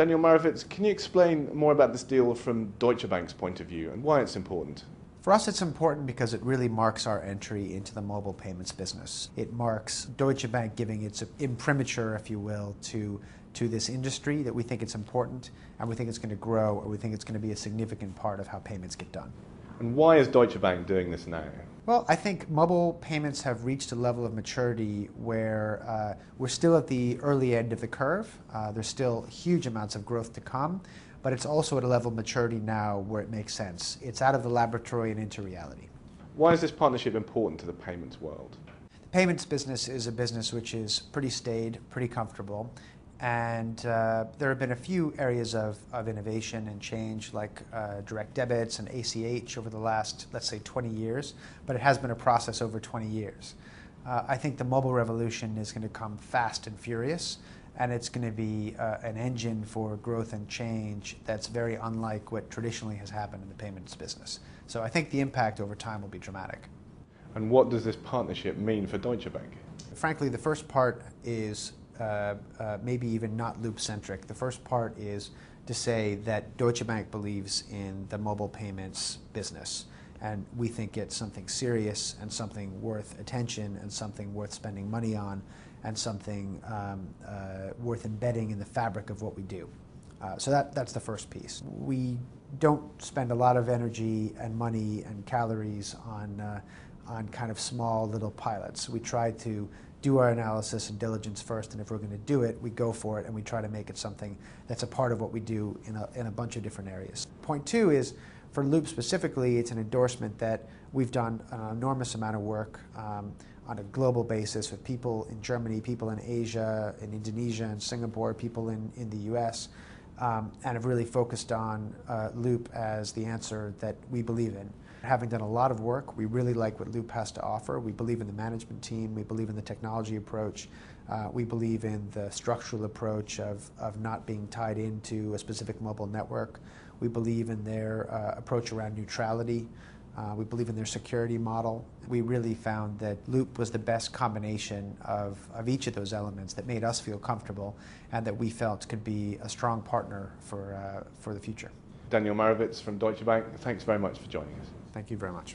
Daniel Marovitz, can you explain more about this deal from Deutsche Bank's point of view and why it's important? For us, it's important because it really marks our entry into the mobile payments business. It marks Deutsche Bank giving its imprimatur, if you will, to this industry that we think it's important and we think it's going to grow, and we think it's going to be a significant part of how payments get done. And why is Deutsche Bank doing this now? Well, I think mobile payments have reached a level of maturity where we're still at the early end of the curve. There's still huge amounts of growth to come, but it's also at a level of maturity now where it makes sense. It's out of the laboratory and into reality. Why is this partnership important to the payments world? The payments business is a business which is pretty staid, pretty comfortable, and there have been a few areas of innovation and change, like direct debits and ACH over the last, let's say, 20 years, but it has been a process over 20 years. I think the mobile revolution is going to come fast and furious, and it's going to be an engine for growth and change that's very unlike what traditionally has happened in the payments business. So I think the impact over time will be dramatic. And what does this partnership mean for Deutsche Bank? Frankly, the first part is maybe even not Luup-centric. The first part is to say that Deutsche Bank believes in the mobile payments business, and we think it's something serious and something worth attention and something worth spending money on and something worth embedding in the fabric of what we do. So that's the first piece. We don't spend a lot of energy and money and calories on kind of small little pilots. We try to do our analysis and diligence first, and if we're going to do it, we go for it, and we try to make it something that's a part of what we do in a bunch of different areas. Point two is, for Luup specifically, it's an endorsement that we've done an enormous amount of work on a global basis with people in Germany, people in Asia, in Indonesia, and Singapore, people in the US, and have really focused on Luup as the answer that we believe in. Having done a lot of work, we really like what Luup has to offer. We believe in the management team, we believe in the technology approach, we believe in the structural approach of not being tied into a specific mobile network. We believe in their approach around neutrality. We believe in their security model. We really found that Luup was the best combination of each of those elements that made us feel comfortable and that we felt could be a strong partner for the future. Daniel Marovitz from Deutsche Bank, thanks very much for joining us. Thank you very much.